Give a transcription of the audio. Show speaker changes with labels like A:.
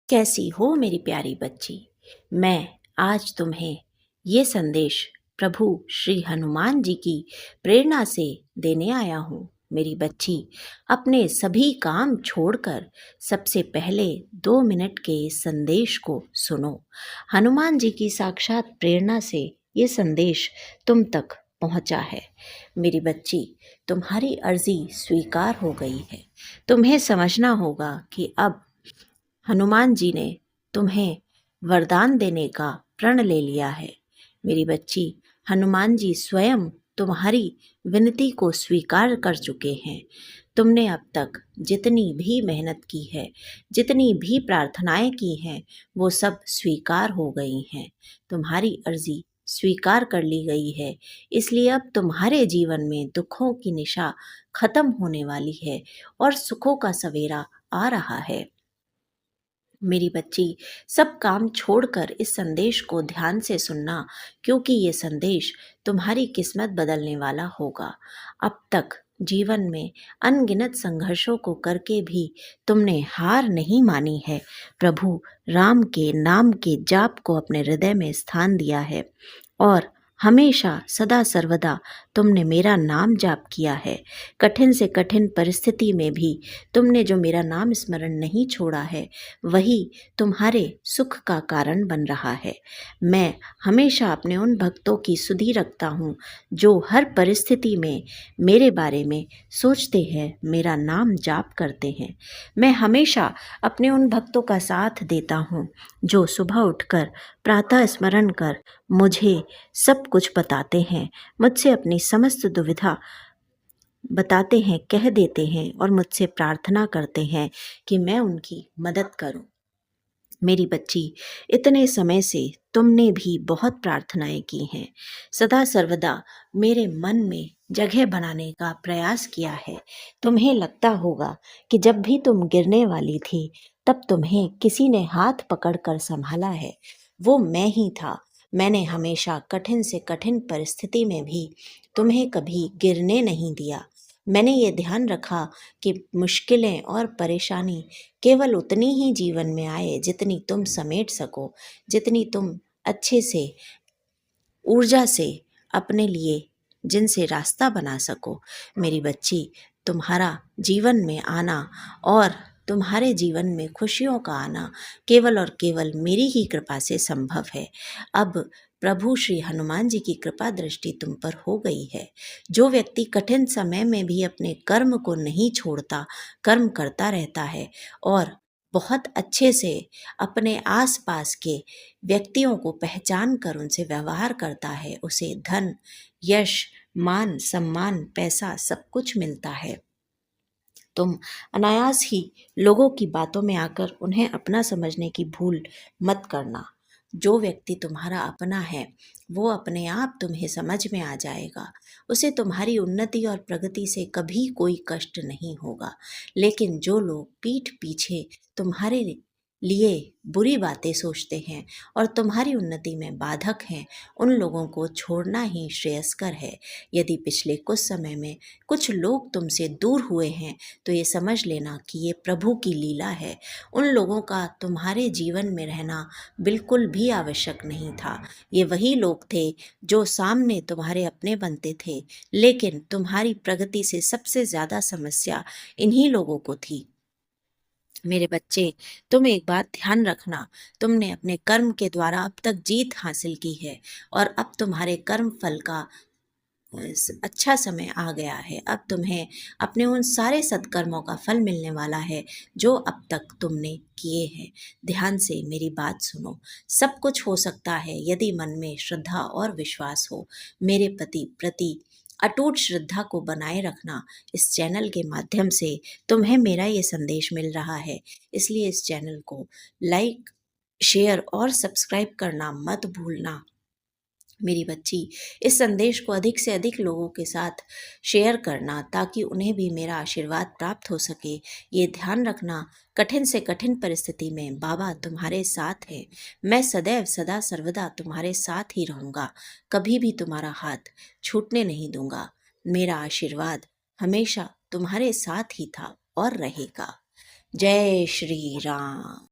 A: कैसी हो मेरी प्यारी बच्ची। मैं आज तुम्हें ये संदेश प्रभु श्री हनुमान जी की प्रेरणा से देने आया हूँ। मेरी बच्ची, अपने सभी काम छोड़कर सबसे पहले 2 मिनट के इस संदेश को सुनो। हनुमान जी की साक्षात प्रेरणा से ये संदेश तुम तक पहुँचा है। मेरी बच्ची, तुम्हारी अर्जी स्वीकार हो गई है। तुम्हें समझना होगा कि अब हनुमान जी ने तुम्हें वरदान देने का प्रण ले लिया है। मेरी बच्ची, हनुमान जी स्वयं तुम्हारी विनती को स्वीकार कर चुके हैं। तुमने अब तक जितनी भी मेहनत की है, जितनी भी प्रार्थनाएं की हैं, वो सब स्वीकार हो गई हैं। तुम्हारी अर्जी स्वीकार कर ली गई है। इसलिए अब तुम्हारे जीवन में दुखों की निशा खत्म होने वाली है और सुखों का सवेरा आ रहा है। मेरी बच्ची, सब काम छोड़कर इस संदेश को ध्यान से सुनना, क्योंकि ये संदेश तुम्हारी किस्मत बदलने वाला होगा। अब तक जीवन में अनगिनत संघर्षों को करके भी तुमने हार नहीं मानी है। प्रभु राम के नाम के जाप को अपने हृदय में स्थान दिया है और हमेशा सदा सर्वदा तुमने मेरा नाम जाप किया है। कठिन से कठिन परिस्थिति में भी तुमने जो मेरा नाम स्मरण नहीं छोड़ा है, वही तुम्हारे सुख का कारण बन रहा है। मैं हमेशा अपने उन भक्तों की सुधि रखता हूँ जो हर परिस्थिति में मेरे बारे में सोचते हैं, मेरा नाम जाप करते हैं। मैं हमेशा अपने उन भक्तों का साथ देता हूँ जो सुबह उठकर प्रातः स्मरण कर मुझे सब कुछ बताते हैं, मुझसे अपनी समस्त दुविधा बताते हैं, कह देते हैं और मुझसे प्रार्थना करते हैं कि मैं उनकी मदद करूं। मेरी बच्ची, इतने समय से तुमने भी बहुत प्रार्थनाएं की हैं, सदा सर्वदा मेरे मन में जगह बनाने का प्रयास किया है। तुम्हें लगता होगा कि जब भी तुम गिरने वाली थी, तब तुम्हें किसी ने हाथ पकड़कर संभाला है। वो मैं ही था। मैंने हमेशा कठिन से कठिन परिस्थिति में भी तुम्हें कभी गिरने नहीं दिया। मैंने ये ध्यान रखा कि मुश्किलें और परेशानी केवल उतनी ही जीवन में आए जितनी तुम समेट सको, जितनी तुम अच्छे से ऊर्जा से अपने लिए जिनसे रास्ता बना सको। मेरी बच्ची, तुम्हारा जीवन में आना और तुम्हारे जीवन में खुशियों का आना केवल और केवल मेरी ही कृपा से संभव है। अब प्रभु श्री हनुमान जी की कृपा दृष्टि तुम पर हो गई है। जो व्यक्ति कठिन समय में भी अपने कर्म को नहीं छोड़ता, कर्म करता रहता है और बहुत अच्छे से अपने आसपास के व्यक्तियों को पहचान कर उनसे व्यवहार करता है, उसे धन, यश, मान, सम्मान, पैसा सब कुछ मिलता है। तुम अनायास ही लोगों की बातों में आकर उन्हें अपना समझने की भूल मत करना। जो व्यक्ति तुम्हारा अपना है, वो अपने आप तुम्हें समझ में आ जाएगा। उसे तुम्हारी उन्नति और प्रगति से कभी कोई कष्ट नहीं होगा। लेकिन जो लोग पीठ पीछे तुम्हारे लिए बुरी बातें सोचते हैं और तुम्हारी उन्नति में बाधक हैं, उन लोगों को छोड़ना ही श्रेयस्कर है। यदि पिछले कुछ समय में कुछ लोग तुमसे दूर हुए हैं, तो ये समझ लेना कि ये प्रभु की लीला है। उन लोगों का तुम्हारे जीवन में रहना बिल्कुल भी आवश्यक नहीं था। ये वही लोग थे जो सामने तुम्हारे अपने बनते थे, लेकिन तुम्हारी प्रगति से सबसे ज़्यादा समस्या इन्हीं लोगों को थी। मेरे बच्चे, तुम एक बात ध्यान रखना, तुमने अपने कर्म के द्वारा अब तक जीत हासिल की है और अब तुम्हारे कर्म फल का अच्छा समय आ गया है। अब तुम्हें अपने उन सारे सत्कर्मों का फल मिलने वाला है जो अब तक तुमने किए हैं। ध्यान से मेरी बात सुनो। सब कुछ हो सकता है यदि मन में श्रद्धा और विश्वास हो। मेरे प्रति अटूट श्रद्धा को बनाए रखना। इस चैनल के माध्यम से तुम्हें मेरा ये संदेश मिल रहा है, इसलिए इस चैनल को लाइक, शेयर और सब्सक्राइब करना मत भूलना। मेरी बच्ची, इस संदेश को अधिक से अधिक लोगों के साथ शेयर करना ताकि उन्हें भी मेरा आशीर्वाद प्राप्त हो सके। ये ध्यान रखना, कठिन से कठिन परिस्थिति में बाबा तुम्हारे साथ है। मैं सदैव सदा सर्वदा तुम्हारे साथ ही रहूँगा, कभी भी तुम्हारा हाथ छूटने नहीं दूंगा। मेरा आशीर्वाद हमेशा तुम्हारे साथ ही था और रहेगा। जय श्री राम।